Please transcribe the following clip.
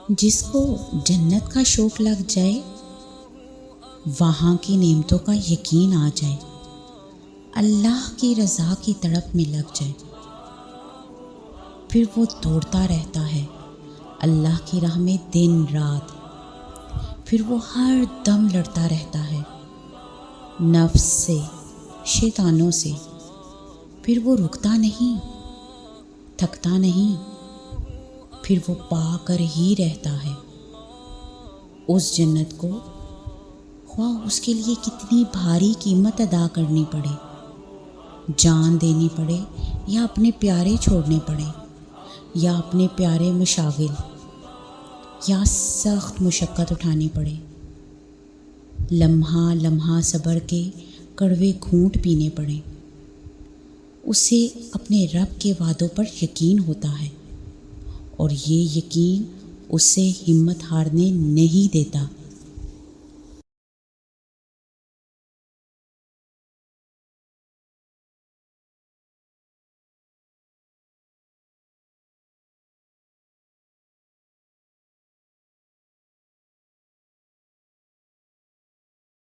جس کو جنت کا شوق لگ جائے، وہاں کی نعمتوں کا یقین آ جائے، اللہ کی رضا کی تڑپ میں لگ جائے، پھر وہ دوڑتا رہتا ہے اللہ کی راہ میں دن رات، پھر وہ ہر دم لڑتا رہتا ہے نفس سے، شیطانوں سے، پھر وہ رکتا نہیں، تھکتا نہیں، پھر وہ پا کر ہی رہتا ہے اس جنت کو، خواہ اس کے لیے کتنی بھاری قیمت ادا کرنی پڑے، جان دینی پڑے یا اپنے پیارے چھوڑنے پڑے، یا اپنے پیارے مشاغل، یا سخت مشقت اٹھانی پڑے، لمحہ لمحہ صبر کے کڑوے گھونٹ پینے پڑے، اسے اپنے رب کے وعدوں پر یقین ہوتا ہے، اور یہ یقین اسے ہمت ہارنے نہیں دیتا۔